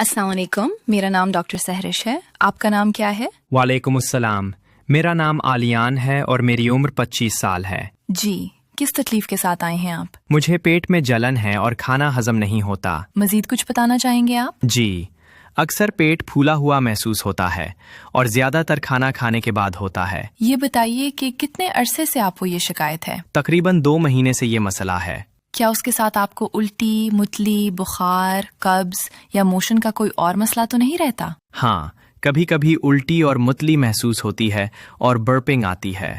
अस्सलाम वालेकुम, मेरा नाम डॉक्टर सहरिश है। आपका नाम क्या है? वालेकुम अस्सलाम, मेरा नाम आलियान है और मेरी उम्र 25 साल है। जी, किस तकलीफ के साथ आए हैं आप? मुझे पेट में जलन है और खाना हजम नहीं होता। मजीद कुछ बताना चाहेंगे आप? जी, अक्सर पेट फूला हुआ महसूस होता है और ज्यादातर खाना खाने के बाद होता है। ये बताइए कि कितने अरसे से आपको ये शिकायत है? तकरीबन 2 महीने से ये मसला है। क्या उसके साथ आपको उल्टी, मुतली, बुखार, कब्ज या मोशन का कोई और मसला तो नहीं रहता? हाँ, कभी कभी उल्टी और मुतली महसूस होती है और बर्पिंग आती है।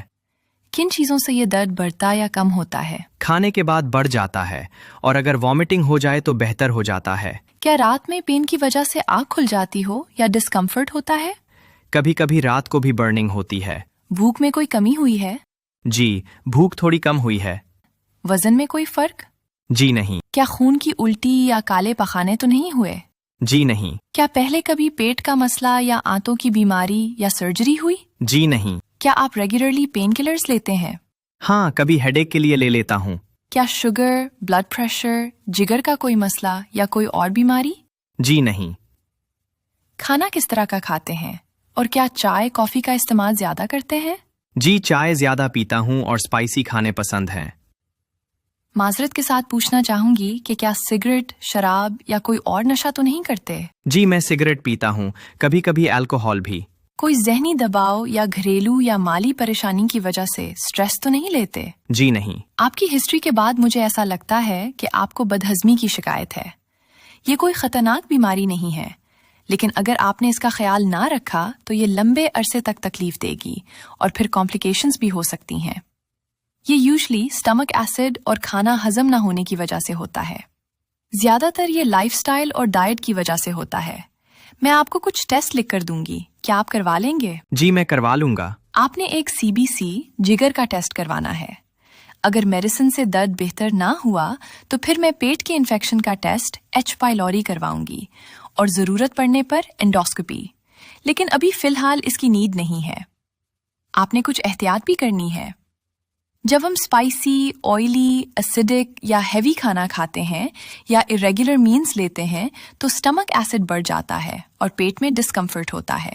किन चीजों से ये दर्द बढ़ता या कम होता है? खाने के बाद बढ़ जाता है और अगर वॉमिटिंग हो जाए तो बेहतर हो जाता है। क्या रात में पेन की वजह से आँख खुल जाती हो या डिस्कम्फर्ट होता है? कभी कभी रात को भी बर्निंग होती है। भूख में कोई कमी हुई है? जी, भूख थोड़ी कम हुई है। वजन में कोई फर्क? जी नहीं। क्या खून की उल्टी या काले पखाने तो नहीं हुए? जी नहीं। क्या पहले कभी पेट का मसला या आंतों की बीमारी या सर्जरी हुई? जी नहीं। क्या आप रेगुलरली पेन किलर्स लेते हैं? हाँ, कभी हेडेक के लिए ले लेता हूँ। क्या शुगर, ब्लड प्रेशर, जिगर का कोई मसला या कोई और बीमारी? जी नहीं। खाना किस तरह का खाते हैं और क्या चाय कॉफी का इस्तेमाल ज्यादा करते हैं? जी, चाय ज्यादा पीता हूँ और स्पाइसी खाने पसंद हैं। माजरत के साथ पूछना चाहूंगी कि क्या सिगरेट, शराब या कोई और नशा तो नहीं करते? जी, मैं सिगरेट पीता हूँ, कभी कभी अल्कोहल भी। कोई जहनी दबाव या घरेलू या माली परेशानी की वजह से स्ट्रेस तो नहीं लेते? जी नहीं। आपकी हिस्ट्री के बाद मुझे ऐसा लगता है कि आपको बदहजमी की शिकायत है। ये कोई खतरनाक बीमारी नहीं है, लेकिन अगर आपने इसका ख्याल ना रखा तो ये लंबे अरसे तक तकलीफ देगी और फिर कॉम्प्लिकेशंस भी हो सकती हैं। ये यूजुअली स्टमक एसिड और खाना हजम ना होने की वजह से होता है। ज्यादातर ये लाइफस्टाइल और डाइट की वजह से होता है। मैं आपको कुछ टेस्ट लिख कर दूंगी, क्या आप करवा लेंगे? जी, मैं करवा लूंगा। आपने एक CBC जिगर का टेस्ट करवाना है। अगर मेडिसिन से दर्द बेहतर ना हुआ तो फिर मैं पेट के इन्फेक्शन का टेस्ट H. पाइलोरी करवाऊंगी और जरूरत पड़ने पर एंडोस्कोपी, लेकिन अभी फिलहाल इसकी नीड नहीं है। आपने कुछ एहतियात भी करनी है। जब हम स्पाइसी, ऑयली, एसिडिक या हैवी खाना खाते हैं या इरेगुलर मील्स लेते हैं तो स्टमक एसिड बढ़ जाता है और पेट में डिस्कम्फर्ट होता है।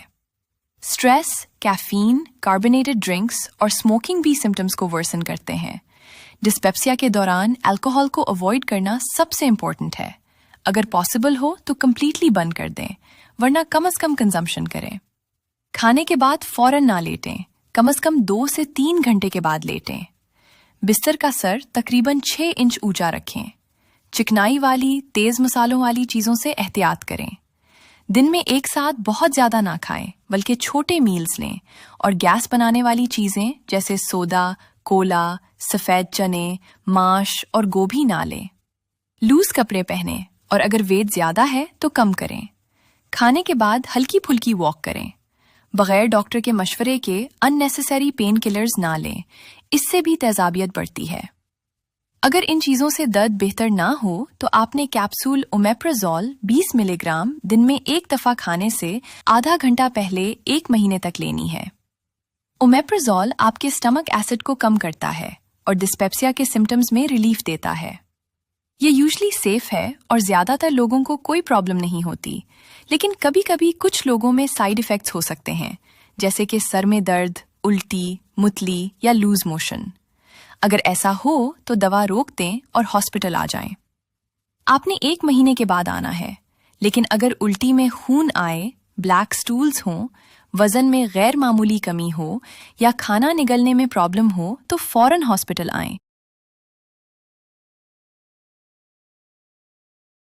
स्ट्रेस, कैफीन, कार्बोनेटेड ड्रिंक्स और स्मोकिंग भी सिम्टम्स को वर्सन करते हैं। डिस्पेप्सिया के दौरान अल्कोहल को अवॉइड करना सबसे इम्पोर्टेंट है। अगर पॉसिबल हो तो कम्प्लीटली बंद कर दें, वरना कम से कम कंजम्पशन करें। खाने के बाद फौरन ना लेटें, कम से कम 2 से 3 घंटे के बाद लेटें। बिस्तर का सर तकरीबन 6 इंच ऊंचा रखें। चिकनाई वाली, तेज मसालों वाली चीजों से एहतियात करें। दिन में एक साथ बहुत ज्यादा ना खाएं, बल्कि छोटे मील्स लें और गैस बनाने वाली चीजें जैसे सोडा, कोला, सफेद चने, मांस और गोभी ना लें। लूज कपड़े पहनें और अगर वेट ज्यादा है तो कम करें। खाने के बाद हल्की फुल्की वॉक करें। बगैर डॉक्टर के मशवरे के अननेसेसरी पेन किलर्स ना लें, इससे भी तेजाबियत बढ़ती है। अगर इन चीजों से दर्द बेहतर ना हो तो आपने कैप्सूल ओमेप्राजोल 20 मिलीग्राम दिन में एक दफा खाने से आधा घंटा पहले 1 महीने तक लेनी है। ओमेप्राजोल आपके स्टमक एसिड को कम करता है और डिस्पेप्सिया के सिम्टम्स में रिलीफ देता है। ये यूजुअली सेफ है और ज्यादातर लोगों को कोई प्रॉब्लम नहीं होती, लेकिन कभी कभी कुछ लोगों में साइड इफेक्ट्स हो सकते हैं, जैसे कि सर में दर्द, उल्टी, मुतली या लूज मोशन। अगर ऐसा हो तो दवा रोक दें और हॉस्पिटल आ जाएं। आपने 1 महीने के बाद आना है, लेकिन अगर उल्टी में खून आए, ब्लैक स्टूल्स हों, वजन में गैर मामूली कमी हो या खाना निगलने में प्रॉब्लम हो तो फौरन हॉस्पिटल आएं।